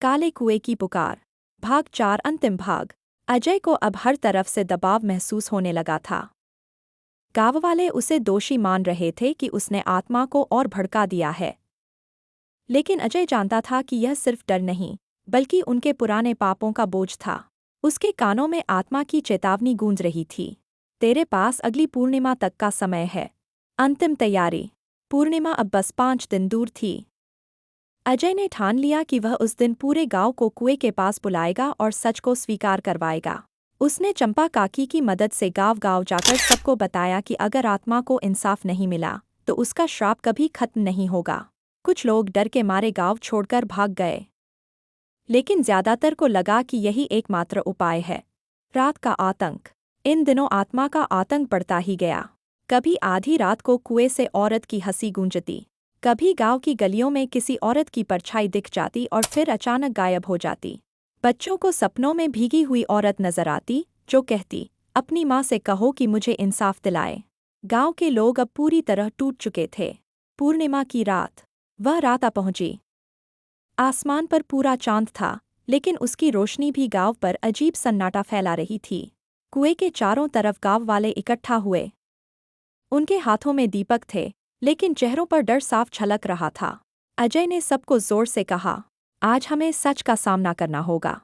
काले कुएं की पुकार। भाग 4 अंतिम भाग। अजय को अब हर तरफ से दबाव महसूस होने लगा था। गाँव वाले उसे दोषी मान रहे थे कि उसने आत्मा को और भड़का दिया है। लेकिन अजय जानता था कि यह सिर्फ डर नहीं, बल्कि उनके पुराने पापों का बोझ था। उसके कानों में आत्मा की चेतावनी गूंज रही थी। तेरे पास अगली पूर्णिमा तक का समय है। अंतिम तैयारी। पूर्णिमा अब बस 5 दिन दूर थी। अजय ने ठान लिया कि वह उस दिन पूरे गांव को कुएं के पास बुलाएगा और सच को स्वीकार करवाएगा। उसने चंपा काकी की मदद से गांव-गांव जाकर सबको बताया कि अगर आत्मा को इंसाफ नहीं मिला तो उसका श्राप कभी खत्म नहीं होगा। कुछ लोग डर के मारे गांव छोड़कर भाग गए, लेकिन ज्यादातर को लगा कि यही एकमात्र उपाय है। रात का आतंक। इन दिनों आत्मा का आतंक बढ़ता ही गया। कभी आधी रात को कुएं से औरत की हंसी गूंजती, कभी गांव की गलियों में किसी औरत की परछाई दिख जाती और फिर अचानक गायब हो जाती। बच्चों को सपनों में भीगी हुई औरत नजर आती जो कहती, अपनी माँ से कहो कि मुझे इंसाफ दिलाए। गांव के लोग अब पूरी तरह टूट चुके थे। पूर्णिमा की रात। वह रात आ पहुंची। आसमान पर पूरा चांद था, लेकिन उसकी रोशनी भी गांव पर अजीब सन्नाटा फैला रही थी। कुएं के चारों तरफ गांव वाले इकट्ठा हुए। उनके हाथों में दीपक थे, लेकिन चेहरों पर डर साफ झलक रहा था। अजय ने सबको जोर से कहा, आज हमें सच का सामना करना होगा।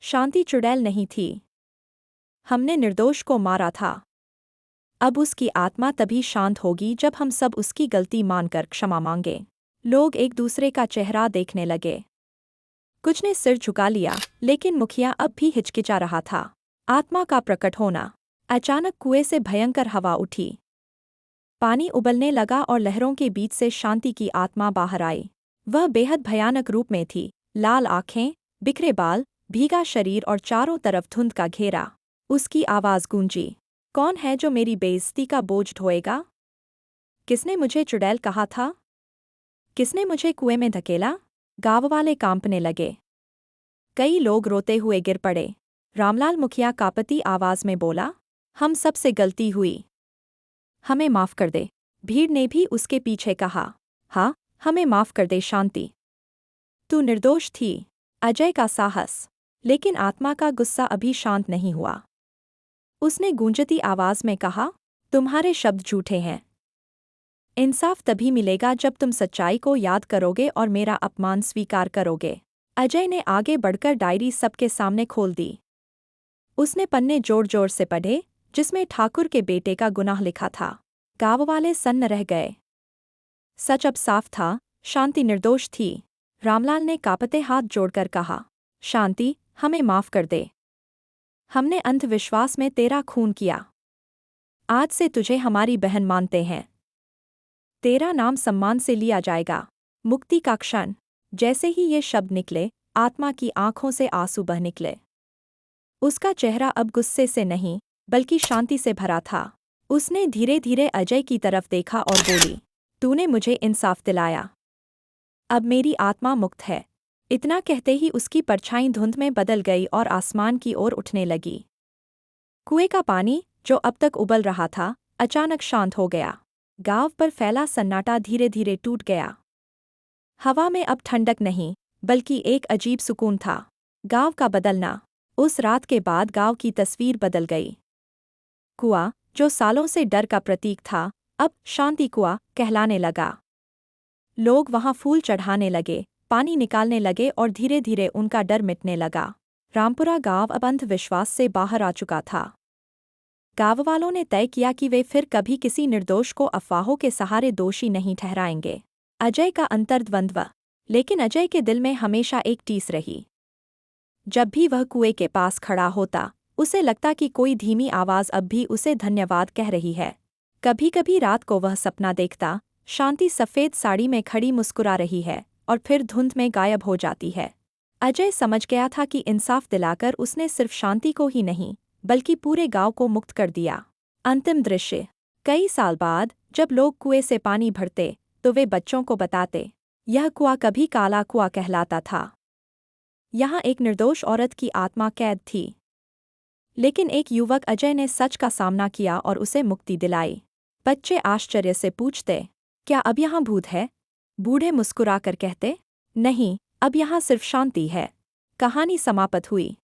शांति चुड़ैल नहीं थी। हमने निर्दोष को मारा था। अब उसकी आत्मा तभी शांत होगी जब हम सब उसकी गलती मानकर क्षमा मांगे। लोग एक दूसरे का चेहरा देखने लगे। कुछ ने सिर झुका लिया, लेकिन मुखिया अब भी हिचकिचा रहा था। आत्मा का प्रकट होना। अचानक कुएं से भयंकर हवा उठी। पानी उबलने लगा और लहरों के बीच से शांति की आत्मा बाहर आई। वह बेहद भयानक रूप में थी। लाल आंखें, बिखरे बाल, भीगा शरीर और चारों तरफ धुंध का घेरा। उसकी आवाज गूंजी, कौन है जो मेरी बेइज्जती का बोझ ढोएगा? किसने मुझे चुड़ैल कहा था? किसने मुझे कुएं में धकेला? गाँव वाले कांपने लगे। कई लोग रोते हुए गिर पड़े। रामलाल मुखिया कांपती आवाज में बोला, हम सब से गलती हुई, हमें माफ कर दे। भीड़ ने भी उसके पीछे कहा, हाँ, हमें माफ कर दे शांति, तू निर्दोष थी। अजय का साहस। लेकिन आत्मा का गुस्सा अभी शांत नहीं हुआ। उसने गूंजती आवाज में कहा, तुम्हारे शब्द झूठे हैं। इंसाफ तभी मिलेगा जब तुम सच्चाई को याद करोगे और मेरा अपमान स्वीकार करोगे। अजय ने आगे बढ़कर डायरी सबके सामने खोल दी। उसने पन्ने जोर जोर से पढ़े, जिसमें ठाकुर के बेटे का गुनाह लिखा था। गाँव वाले सन्न रह गए। सच अब साफ था, शांति निर्दोष थी। रामलाल ने कांपते हाथ जोड़कर कहा, शांति, हमें माफ कर दे। हमने अंधविश्वास में तेरा खून किया। आज से तुझे हमारी बहन मानते हैं। तेरा नाम सम्मान से लिया जाएगा। मुक्ति का क्षण। जैसे ही ये शब्द निकले, आत्मा की आंखों से आंसू बह निकले। उसका चेहरा अब गुस्से से नहीं, बल्कि शांति से भरा था। उसने धीरे धीरे अजय की तरफ देखा और बोली, तूने मुझे इंसाफ दिलाया। अब मेरी आत्मा मुक्त है। इतना कहते ही उसकी परछाई धुंध में बदल गई और आसमान की ओर उठने लगी। कुएं का पानी, जो अब तक उबल रहा था, अचानक शांत हो गया। गाँव पर फैला सन्नाटा धीरे धीरे टूट गया। हवा में अब ठंडक नहीं, बल्कि एक अजीब सुकून था। गाँव का बदलना। उस रात के बाद गाँव की तस्वीर बदल गई। कुआं, जो सालों से डर का प्रतीक था, अब शांति कुआं कहलाने लगा। लोग वहां फूल चढ़ाने लगे, पानी निकालने लगे और धीरे धीरे उनका डर मिटने लगा। रामपुरा गांव अब अंधविश्वास से बाहर आ चुका था। गाँव वालों ने तय किया कि वे फिर कभी किसी निर्दोष को अफवाहों के सहारे दोषी नहीं ठहराएंगे। अजय का अंतर्द्वंद्व। लेकिन अजय के दिल में हमेशा एक टीस रही। जब भी वह कुएं के पास खड़ा होता, उसे लगता कि कोई धीमी आवाज अब भी उसे धन्यवाद कह रही है। कभी कभी रात को वह सपना देखता, शांति सफ़ेद साड़ी में खड़ी मुस्कुरा रही है और फिर धुंध में गायब हो जाती है। अजय समझ गया था कि इंसाफ दिलाकर उसने सिर्फ शांति को ही नहीं, बल्कि पूरे गांव को मुक्त कर दिया। अंतिम दृश्य। कई साल बाद जब लोग कुएं से पानी भरते तो वे बच्चों को बताते, यह कुआं कभी काला कुआं कहलाता था। यहाँ एक निर्दोष औरत की आत्मा कैद थी। लेकिन एक युवक अजय ने सच का सामना किया और उसे मुक्ति दिलाई। बच्चे आश्चर्य से पूछते, क्या अब यहाँ भूत है? बूढ़े मुस्कुराकर कहते, नहीं, अब यहाँ सिर्फ शांति है। कहानी समाप्त हुई।